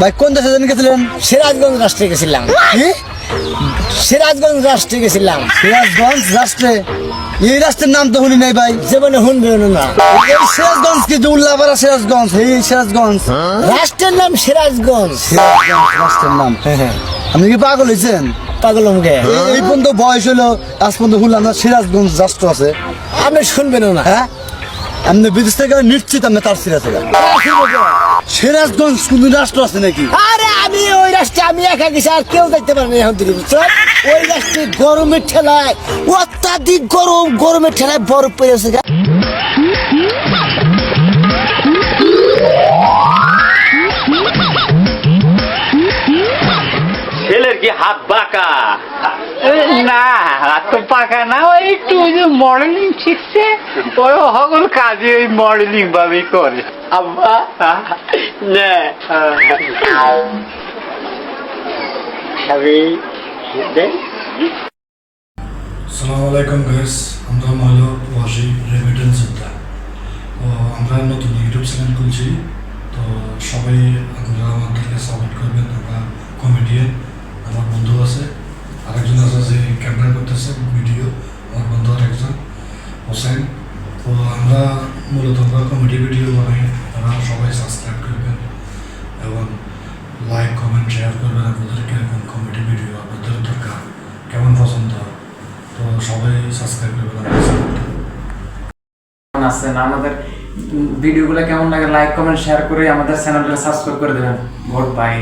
ভাই কোন দেশে যেন গেছিলেন? সিরাজগঞ্জ রাষ্ট্রে গেছিলাম। কি? সিরাজগঞ্জ রাষ্ট্রে গেছিলাম। সিরাজগঞ্জ রাষ্ট্রে? এই রাষ্ট্রের নাম তো শুনি নাই ভাই। জীবনে শুনবেন না। এই সিরাজগঞ্জ কি যে উল্লাপাড়া সিরাজগঞ্জ? এই সিরাজগঞ্জ রাষ্ট্রের নাম সিরাজগঞ্জ। সিরাজগঞ্জ রাষ্ট্রের নাম। আপনি কি পাগল হয়েছেন? পাগল মুখে এই পর্যন্ত বয়স হলো, আজ পর্যন্ত শুনলাম না সিরাজগঞ্জ রাষ্ট্র আছে। আপনি শুনবেন না। হ্যাঁ, আপনি বিদেশ থেকে নিশ্চিত আপনি তার সিরাজ থেকে সিরাজগঞ্জ কোন রাষ্ট্র আছে নাকি? আরে আমি ওই রাষ্ট্রে আমি একা গেছি, আর কেউ দেখতে পারেনি এখন থেকে, বুঝছো? ওই রাষ্ট্রে গরমের ঠেলায় অত্যাধিক গরম, গরমের ঠেলায় বরফ পড়েছে। ছেলের কি হাত বাঁকা? না, হাত তো পাকা না, ওই একটু ওই যে মডেলিং শিখছে, ওই সকল কাজে ওই মডেলিং ভাবেই করে। আব্বা না আসসালামু আলাইকুম গাইস, আমরা হলো ওয়াসি রেমিটেন্স যোদ্ধা। তো আমরা নতুন ইউটিউব চ্যানেল খুলছি, তো সবাই আপনারা আমাদেরকে সাপোর্ট করবেন। আমরা কমেডিয়ান, আমার বন্ধু আছে, আরেকজন আছে যে ক্যামেরা করতেছে ভিডিও, আমার বন্ধু আরেকজন হোসেন। তো আমরা মূলত আমরা কমেডি ভিডিও বানাই, আপনারা সবাই সাবস্ক্রাইব করবেন এবং লাইক কমেন্ট শেয়ার করবেন। আপনাদের কীরকম কমেডি ভিডিও আপনাদের দরকার, কেমন পছন্দ, তো সবাই সাবস্ক্রাইব করবেন আমাদের চ্যানেলটা। আছেন আমাদের ভিডিওগুলো কেমন লাগে লাইক কমেন্ট শেয়ার করে আমাদের চ্যানেলটা সাবস্ক্রাইব করে দেবেন। ভোট পাই।